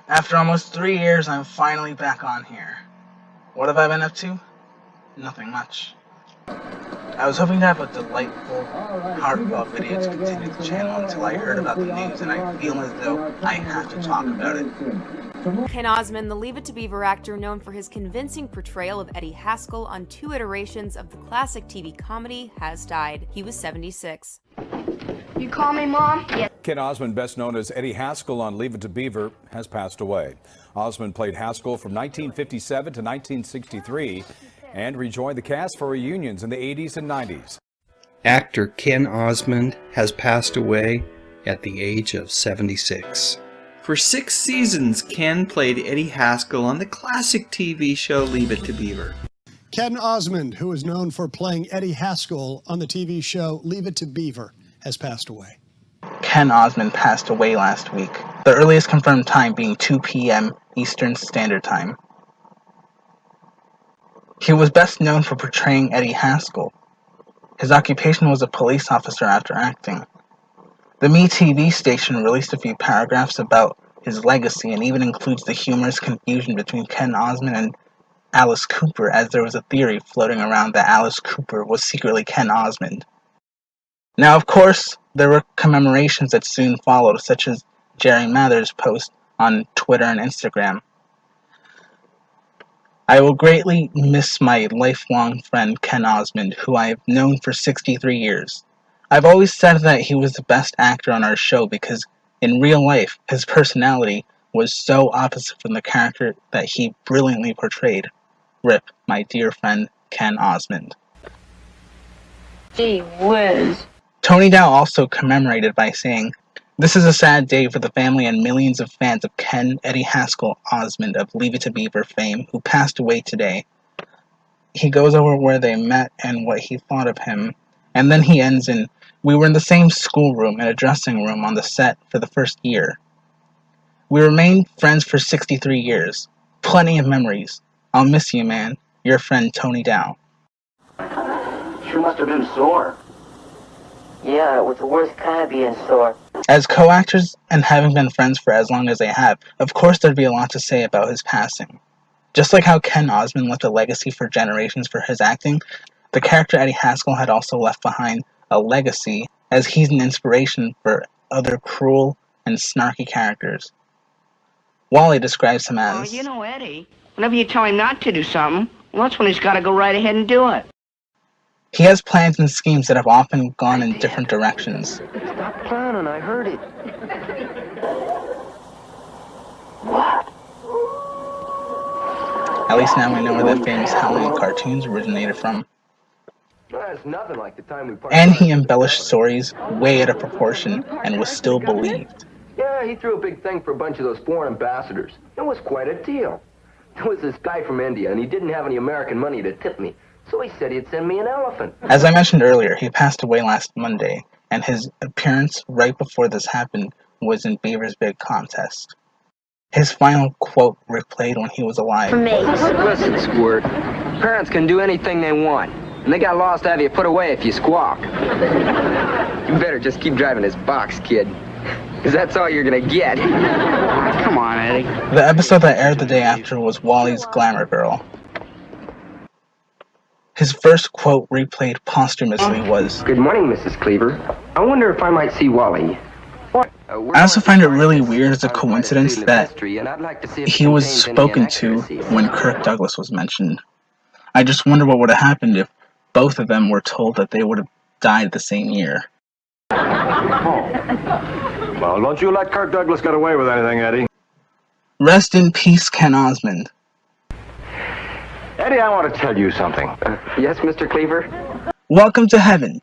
After almost 3 years, I'm finally back on here. What have I been up to? Nothing much. I was hoping to have a delightful, heartfelt video to continue the channel until I heard about the news, and I feel as though I have to talk about it. Ken Osmond, the Leave It to Beaver actor known for his convincing portrayal of Eddie Haskell on 2 iterations of the classic TV comedy, has died. He was 76. You call me Mom? Yes. Ken Osmond, best known as Eddie Haskell on Leave It to Beaver, has passed away. Osmond played Haskell from 1957 to 1963 and rejoined the cast for reunions in the 80s and 90s. Actor Ken Osmond has passed away at the age of 76. For 6 seasons, Ken played Eddie Haskell on the classic TV show Leave It to Beaver. Ken Osmond, who is known for playing Eddie Haskell on the TV show Leave It to Beaver, has passed away. Ken Osmond passed away last week, the earliest confirmed time being 2 p.m. Eastern Standard Time. He was best known for portraying Eddie Haskell. His occupation was a police officer after acting. The Me TV station released a few paragraphs about his legacy and even includes the humorous confusion between Ken Osmond and Alice Cooper, as there was a theory floating around that Alice Cooper was secretly Ken Osmond. Now, of course, there were commemorations that soon followed, such as Jerry Mather's post on Twitter and Instagram. I will greatly miss my lifelong friend Ken Osmond, who I have known for 63 years. I've always said that he was the best actor on our show because, in real life, his personality was so opposite from the character that he brilliantly portrayed. RIP, my dear friend Ken Osmond. Gee whiz. Tony Dow also commemorated by saying, "This is a sad day for the family and millions of fans of Ken Eddie Haskell Osmond of Leave It to Beaver fame, who passed away today." He goes over where they met and what he thought of him, and then he ends in, "We were in the same schoolroom and a dressing room on the set for the first year. We remained friends for 63 years. Plenty of memories. I'll miss you, man. Your friend Tony Dow." Sure must have been sore. Yeah, it was the worst kind of being sore. As co-actors and having been friends for as long as they have, of course there'd be a lot to say about his passing. Just like how Ken Osmond left a legacy for generations for his acting, the character Eddie Haskell had also left behind a legacy, as he's an inspiration for other cruel and snarky characters. Wally describes him as, Oh, you know Eddie. Whenever you tell him not to do something, well, that's when he's got to go right ahead and do it. he has plans and schemes that have often gone in different directions. Stop clowning, I heard it. What? At least now we know where the famous Halloween cartoons originated from. That's nothing like the time we And he embellished stories way out of proportion and was still believed. Yeah, he threw a big thing for a bunch of those foreign ambassadors. It was quite a deal. There was this guy from India, and he didn't have any American money to tip me, so he said he'd send me an elephant. As I mentioned earlier, he passed away last Monday, and his appearance right before this happened was in Beaver's Big Contest. His final quote replayed when he was alive. Listen, Squirt. Parents can do anything they want, and they got laws to have you put away if you squawk. You better just keep driving this box, kid, because that's all you're gonna get. Come on, Eddie. The episode that aired the day after was Wally's Glamour Girl. His first quote replayed posthumously was, Good morning, Mrs. Cleaver. I wonder if I might see Wally. I also find it really weird as a coincidence that he was spoken to when Kirk Douglas was mentioned. I just wonder what would have happened if both of them were told that they would have died the same year. Well, don't you let Kirk Douglas get away with anything, Eddie. Rest in peace, Ken Osmond. Eddie, I want to tell you something. Yes, Mr. Cleaver? Welcome to heaven.